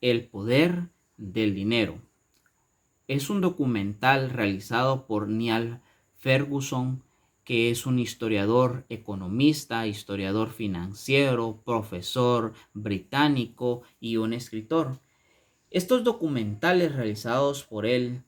El poder del dinero. Es un documental realizado por Niall Ferguson, que es un historiador, economista, historiador financiero, profesor británico y un escritor. Estos documentales realizados por él,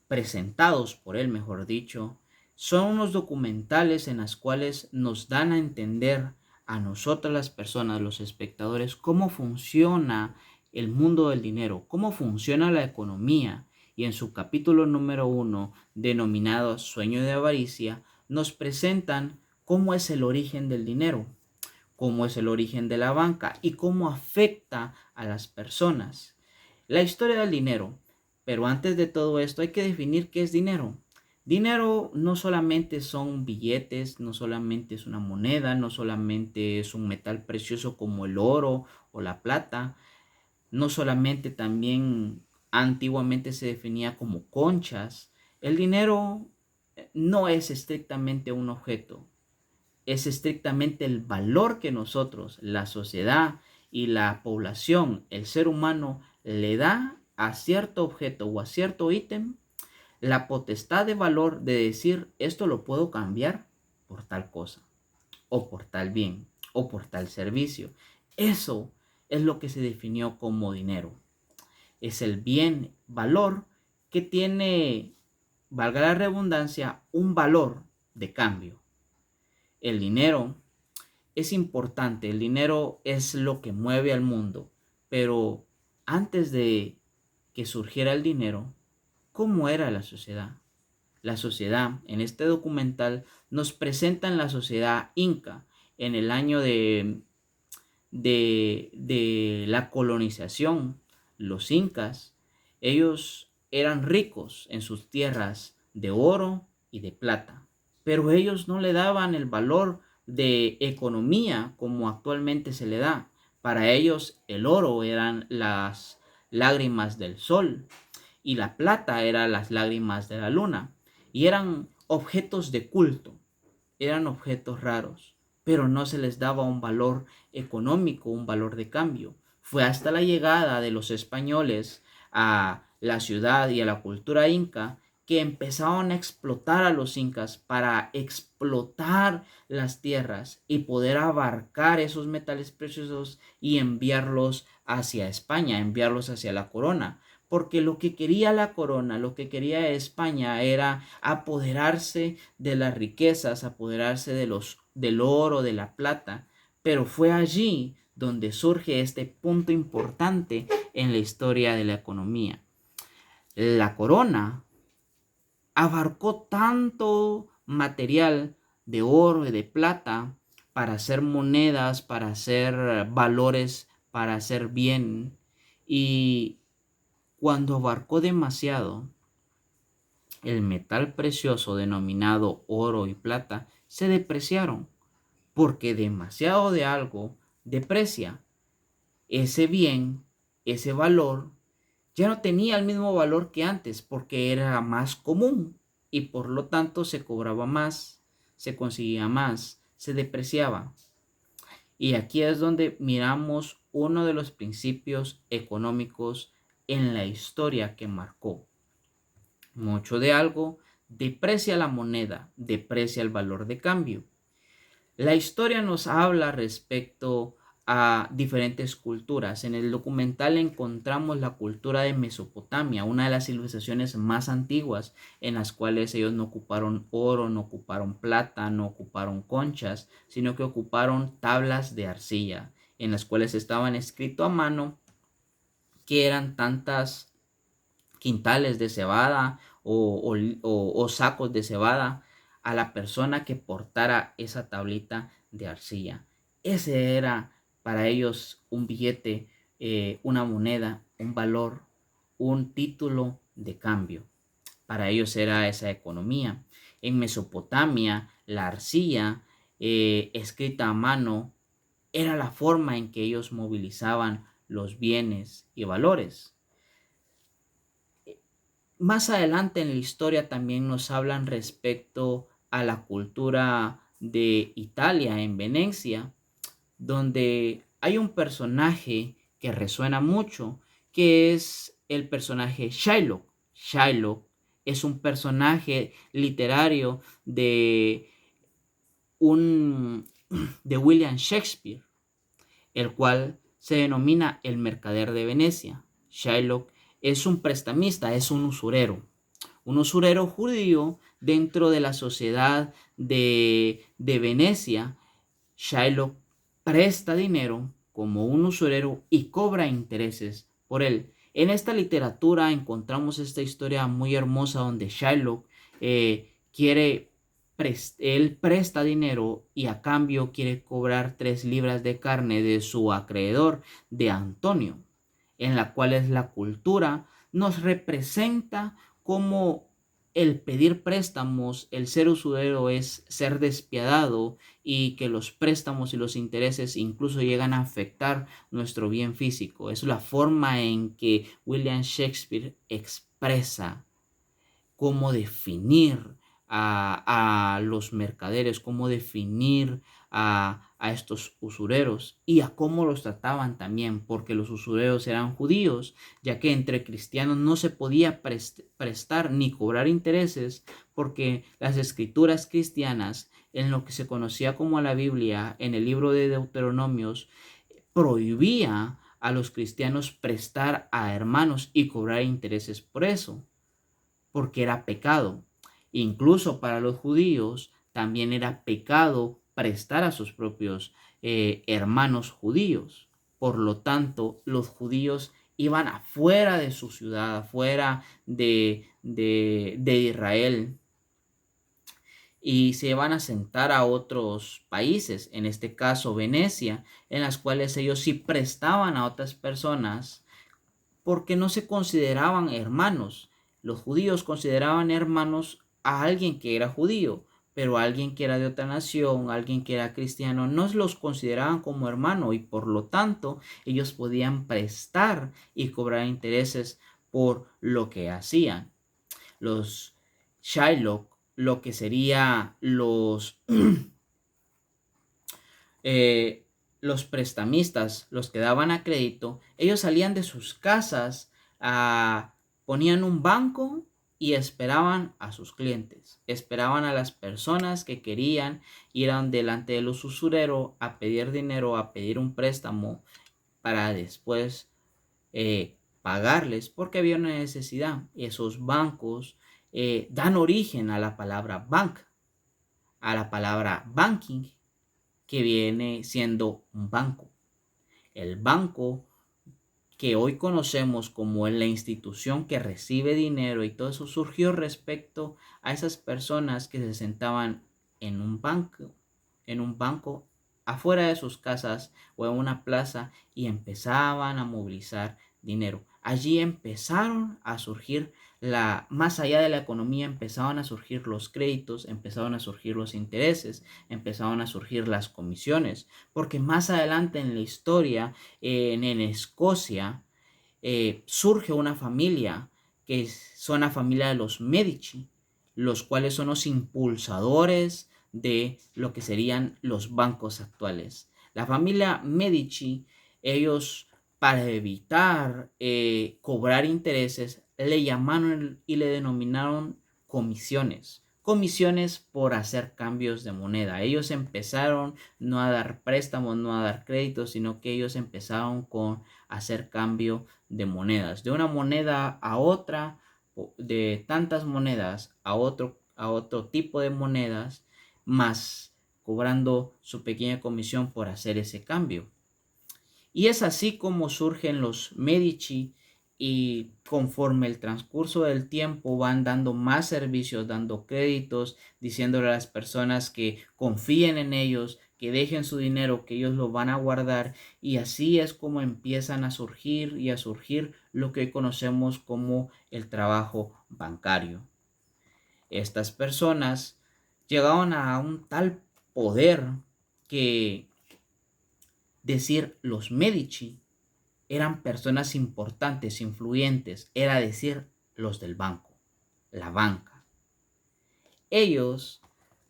presentados por él, mejor dicho, son unos documentales en los cuales nos dan a entender a nosotras las personas, los espectadores, cómo funciona el mundo del dinero, cómo funciona la economía. Y en su capítulo número 1, denominado Sueño de Avaricia, nos presentan cómo es el origen del dinero, cómo es el origen de la banca y cómo afecta a las personas. La historia del dinero. Pero antes de todo esto hay que definir qué es dinero. Dinero no solamente son billetes, no solamente es una moneda, no solamente es un metal precioso como el oro o la plata, no solamente también antiguamente se definía como conchas. El dinero no es estrictamente un objeto, es estrictamente el valor que nosotros, la sociedad y la población, el ser humano, le da a cierto objeto o a cierto ítem, la potestad de valor de decir esto lo puedo cambiar por tal cosa, o por tal bien, o por tal servicio. Eso es lo que se definió como dinero. Es el bien, valor que tiene, valga la redundancia, un valor de cambio. El dinero es importante, el dinero es lo que mueve al mundo, pero antes de que surgiera el dinero, ¿cómo era la sociedad? La sociedad, en este documental, nos presentan la sociedad inca en el año de la colonización. Los incas, ellos eran ricos en sus tierras de oro y de plata, pero ellos no le daban el valor de economía como actualmente se le da. Para ellos el oro eran las lágrimas del sol y la plata eran las lágrimas de la luna, y eran objetos de culto, eran objetos raros, pero no se les daba un valor económico, un valor de cambio. Fue hasta la llegada de los españoles a la ciudad y a la cultura inca que empezaron a explotar a los incas para explotar las tierras y poder abarcar esos metales preciosos y enviarlos hacia España, enviarlos hacia la corona. Porque lo que quería la corona, lo que quería España era apoderarse de las riquezas, apoderarse del oro, de la plata. Pero fue allí donde surge este punto importante en la historia de la economía. La corona abarcó tanto material de oro y de plata para hacer monedas, para hacer valores, para hacer bien. Y cuando abarcó demasiado, el metal precioso denominado oro y plata se depreciaron, porque demasiado de algo deprecia. Ese bien, ese valor, ya no tenía el mismo valor que antes, porque era más común y por lo tanto se cobraba más, se conseguía más, se depreciaba. Y aquí es donde miramos uno de los principios económicos en la historia que marcó. Mucho de algo deprecia la moneda, deprecia el valor de cambio. La historia nos habla respecto a diferentes culturas. En el documental encontramos la cultura de Mesopotamia, una de las civilizaciones más antiguas en las cuales ellos no ocuparon oro, no ocuparon plata, no ocuparon conchas, sino que ocuparon tablas de arcilla, en las cuales estaban escrito a mano que eran tantas quintales de cebada o sacos de cebada a la persona que portara esa tablita de arcilla. Ese era para ellos un billete, una moneda, un valor, un título de cambio. Para ellos era esa economía. En Mesopotamia, la arcilla escrita a mano era la forma en que ellos movilizaban los bienes y valores. Más adelante en la historia también nos hablan respecto a la cultura de Italia, en Venecia, donde hay un personaje que resuena mucho, que es el personaje Shylock. Shylock es un personaje literario un, de William Shakespeare, el cual se denomina el mercader de Venecia. Shylock es un prestamista, es un usurero judío dentro de la sociedad de Venecia. Shylock presta dinero como un usurero y cobra intereses por él. En esta literatura encontramos esta historia muy hermosa donde Shylock él presta dinero y a cambio quiere cobrar 3 libras de carne de su acreedor, de Antonio, en la cual es la cultura nos representa como el pedir préstamos, el ser usurero es ser despiadado y que los préstamos y los intereses incluso llegan a afectar nuestro bien físico. Es la forma en que William Shakespeare expresa cómo definir a los mercaderes, cómo definir a estos usureros y a cómo los trataban también, porque los usureros eran judíos, ya que entre cristianos no se podía prestar ni cobrar intereses, porque las escrituras cristianas, en lo que se conocía como la Biblia, en el libro de Deuteronomios, prohibía a los cristianos prestar a hermanos y cobrar intereses por eso, porque era pecado. Incluso para los judíos también era pecado prestar a sus propios hermanos judíos. Por lo tanto, los judíos iban afuera de su ciudad, afuera de Israel, y se iban a sentar a otros países, en este caso Venecia, en las cuales ellos sí prestaban a otras personas porque no se consideraban hermanos. Los judíos consideraban hermanos a alguien que era judío, pero a alguien que era de otra nación, alguien que era cristiano, no los consideraban como hermano y por lo tanto ellos podían prestar y cobrar intereses por lo que hacían. Los Shylock, lo que sería eh, los prestamistas, los que daban a crédito, ellos salían de sus casas, ponían un banco y esperaban a sus clientes, esperaban a las personas que querían ir delante de los usureros a pedir dinero, a pedir un préstamo para después pagarles porque había una necesidad. Esos bancos dan origen a la palabra bank, a la palabra banking, que viene siendo un banco. El banco que hoy conocemos como la institución que recibe dinero y todo eso surgió respecto a esas personas que se sentaban en un banco afuera de sus casas o en una plaza y empezaban a movilizar dinero. Allí empezaron a surgir más allá de la economía, empezaban a surgir los créditos, empezaron a surgir los intereses, empezaron a surgir las comisiones, porque más adelante en la historia, en Escocia, surge una familia que son la familia de los Medici, los cuales son los impulsadores de lo que serían los bancos actuales. La familia Medici, ellos para evitar cobrar intereses, le llamaron y le denominaron comisiones. Comisiones por hacer cambios de moneda. Ellos empezaron no a dar préstamos, no a dar créditos, sino que ellos empezaron con hacer cambio de monedas. De una moneda a otra, de tantas monedas a otro tipo de monedas, más cobrando su pequeña comisión por hacer ese cambio. Y es así como surgen los Medici y conforme el transcurso del tiempo van dando más servicios, dando créditos, diciéndole a las personas que confíen en ellos, que dejen su dinero, que ellos lo van a guardar, y así es como empiezan a surgir y a surgir lo que hoy conocemos como el trabajo bancario. Estas personas llegaron a un tal poder que decir los Medici eran personas importantes, influyentes, era decir los del banco, la banca. Ellos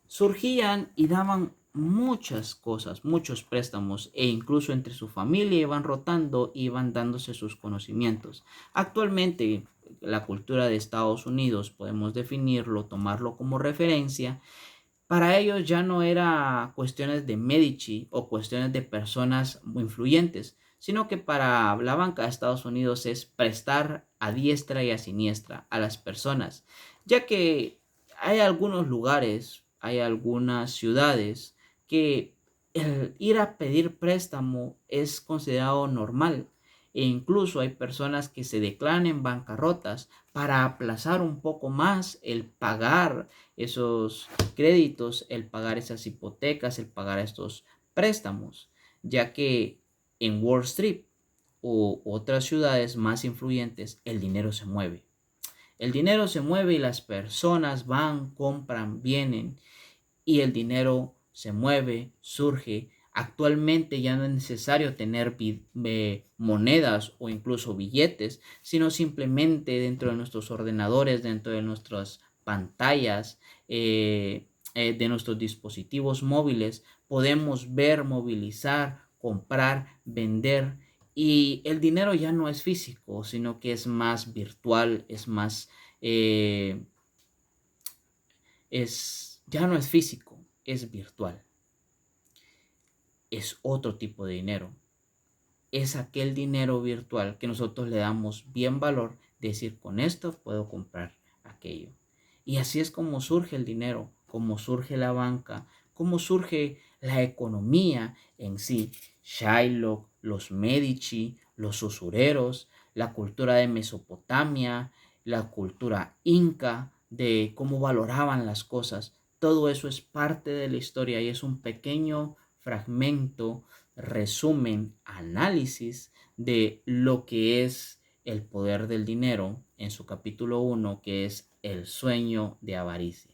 surgían y daban muchas cosas, muchos préstamos e incluso entre su familia iban rotando y iban dándose sus conocimientos. Actualmente, la cultura de Estados Unidos podemos definirlo, tomarlo como referencia. Para ellos ya no era cuestiones de Medici o cuestiones de personas muy influyentes, sino que para la banca de Estados Unidos es prestar a diestra y a siniestra a las personas, ya que hay algunos lugares, hay algunas ciudades que el ir a pedir préstamo es considerado normal e incluso hay personas que se declaran en bancarrotas para aplazar un poco más el pagar esos créditos, el pagar esas hipotecas, el pagar estos préstamos, ya que en Wall Street u otras ciudades más influyentes el dinero se mueve. El dinero se mueve y las personas van, compran, vienen y el dinero se mueve, surge. Actualmente ya no es necesario tener monedas o incluso billetes, sino simplemente dentro de nuestros ordenadores, dentro de nuestras pantallas, de nuestros dispositivos móviles, podemos ver, movilizar, comprar, vender. Y el dinero ya no es físico, sino que es más virtual, es más, ya no es físico, es virtual, es otro tipo de dinero. Es aquel dinero virtual que nosotros le damos bien valor, decir, con esto puedo comprar aquello. Y así es como surge el dinero, como surge la banca, como surge la economía en sí. Shylock, los Medici, los usureros, la cultura de Mesopotamia, la cultura inca, de cómo valoraban las cosas. Todo eso es parte de la historia y es un pequeño fragmento, resumen, análisis de lo que es el poder del dinero en su capítulo 1, que es el sueño de avaricia.